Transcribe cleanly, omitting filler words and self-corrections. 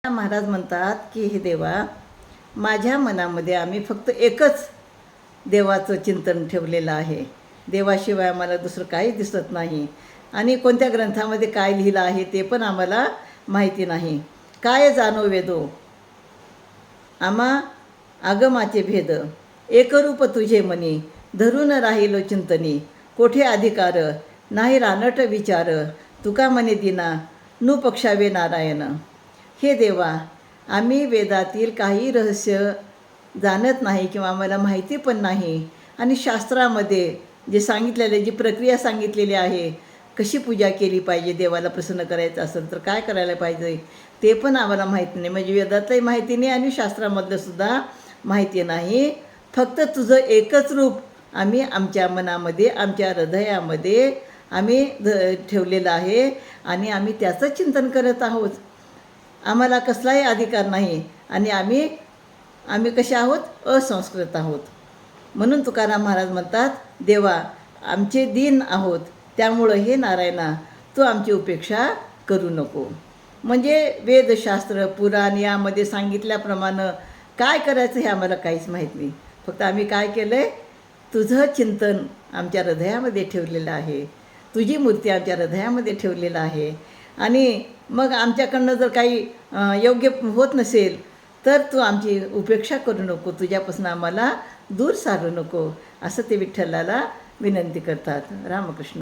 महाराज म्हणतात की हे देवा, माझ्या मनामध्ये आम्ही फक्त एकच देवाचं चिंतन ठेवलेलं आहे. देवाशिवाय आम्हाला दुसरं काही दिसत नाही आणि कोणत्या ग्रंथामध्ये काय लिहिलं आहे ते पण आम्हाला माहिती नाही. काय जाणो वेदो आम्हा आगमाचे भेद, एकरूप तुझे मनी धरून राहिलो चिंतनी. कोठे अधिकार नाही रानट विचार, तुका मने दिना नु पक्षावे नारायण. हे देवा, आम्ही वेदातील काही रहस्य जाणत नाही किंवा आम्हाला माहिती पण नाही आणि शास्त्रामध्ये जे सांगितलेले जी प्रक्रिया सांगितलेली आहे, कशी पूजा केली पाहिजे, देवाला प्रसन्न करायचं असेल तर काय करायला पाहिजे ते पण आम्हाला माहिती नाही. म्हणजे वेदातही माहिती नाही आणि शास्त्रामधलं सुद्धा माहिती नाही. फक्त तुझं एकच रूप आम्ही आमच्या मनामध्ये, आमच्या हृदयामध्ये आम्ही ठेवलेलं आहे आणि आम्ही त्याचं चिंतन करत आहोत. आम्हाला कसलाही अधिकार नाही आणि आम्ही कसे आहोत? असंस्कृत आहोत. म्हणून तुकाराम महाराज म्हणतात, देवा आमचे दीन आहोत, त्यामुळं हे नारायणा तू आमची उपेक्षा करू नको. म्हणजे वेदशास्त्र पुराण यामध्ये सांगितल्याप्रमाणे काय करायचं हे आम्हाला काहीच माहीत नाही. फक्त आम्ही काय केलं आहे? तुझं चिंतन आमच्या हृदयामध्ये ठेवलेलं आहे, तुझी मूर्ती आमच्या हृदयामध्ये ठेवलेलं आहे. आणि मग आमच्याकडनं जर काही योग्य होत नसेल तर तू आमची उपेक्षा करू नको, तुझ्यापासून आम्हाला दूर सारू नको, असं ते विठ्ठलाला विनंती करतात. रामकृष्ण.